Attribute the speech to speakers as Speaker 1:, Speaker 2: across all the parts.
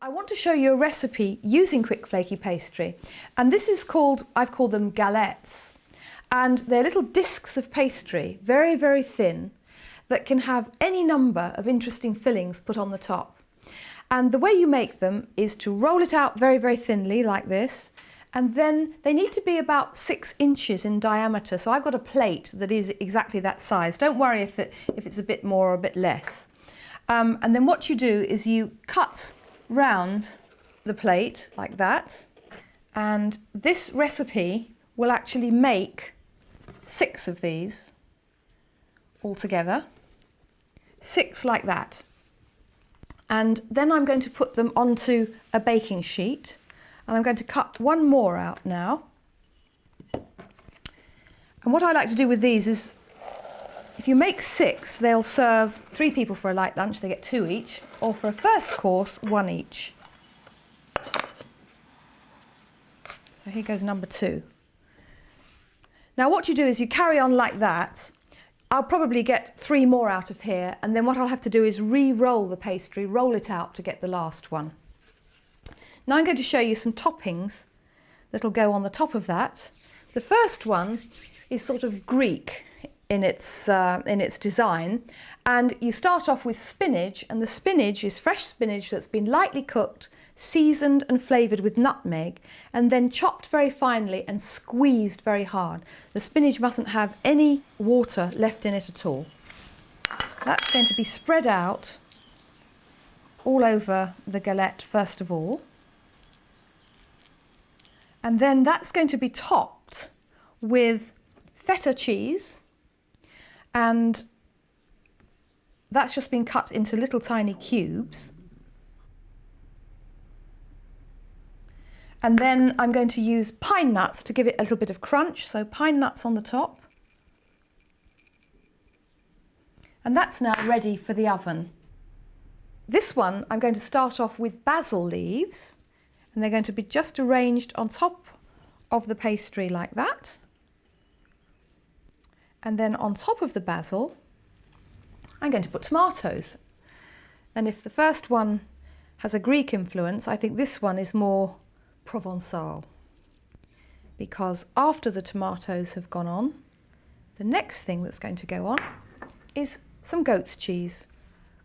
Speaker 1: I want to show you a recipe using quick flaky pastry, and this is called, I've called them galettes, and they're little discs of pastry, very, very thin, that can have any number of interesting fillings put on the top. And the way you make them is to roll it out very, very thinly like this, and then they need to be about 6 inches in diameter. So I've got a plate that is exactly that size. Don't worry if it's a bit more or a bit less. And then what you do is you cut round the plate like that, and this recipe will actually make 6 of these altogether, 6 like that. And then I'm going to put them onto a baking sheet, and I'm going to cut one more out now. And what I like to do with these is, if you make 6, they'll serve 3 people for a light lunch, they get 2 each, or for a first course, 1 each. So here goes number 2. Now what you do is you carry on like that. I'll probably get 3 more out of here, and then what I'll have to do is re-roll the pastry, roll it out to get the last one. Now I'm going to show you some toppings that'll go on the top of that. The first one is sort of Greek in its design, and you start off with spinach, and the spinach is fresh spinach that's been lightly cooked, seasoned and flavoured with nutmeg, and then chopped very finely and squeezed very hard. The spinach mustn't have any water left in it at all. That's going to be spread out all over the galette first of all, and then that's going to be topped with feta cheese, and that's just been cut into little tiny cubes. And then I'm going to use pine nuts to give it a little bit of crunch, so pine nuts on the top. And that's now ready for the oven. This one I'm going to start off with basil leaves, and they're going to be just arranged on top of the pastry like that. And then on top of the basil, I'm going to put tomatoes. And if the first one has a Greek influence, I think this one is more Provençal. Because after the tomatoes have gone on, the next thing that's going to go on is some goat's cheese,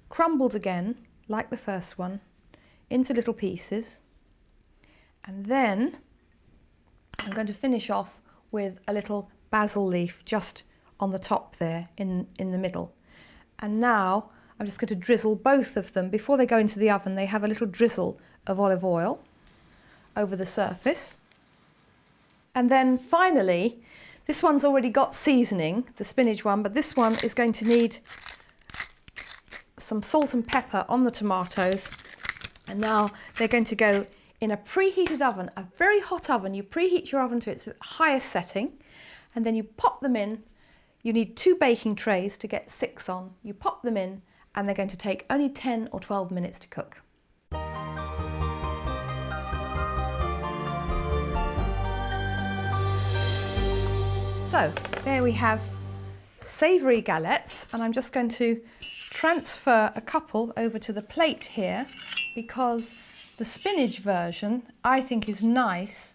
Speaker 1: crumbled again, like the first one, into little pieces. And then I'm going to finish off with a little basil leaf just on the top there in the middle. And now I'm just going to drizzle both of them. Before they go into the oven, they have a little drizzle of olive oil over the surface. And then finally, this one's already got seasoning, the spinach one, but this one is going to need some salt and pepper on the tomatoes. And now they're going to go in a preheated oven, a very hot oven. You preheat your oven to its highest setting, and then you pop them in. You need 2 baking trays to get 6 on. You pop them in, and they're going to take only 10 or 12 minutes to cook. So there we have savoury galettes, and I'm just going to transfer a couple over to the plate here, because the spinach version I think is nice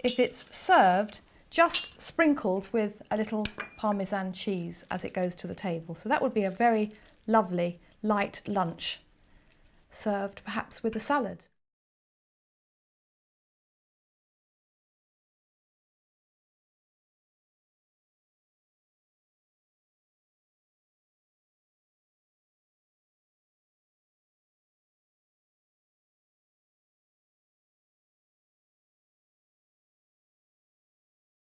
Speaker 1: if it's served just sprinkled with a little parmesan cheese as it goes to the table. So that would be a very lovely light lunch, served perhaps with a salad.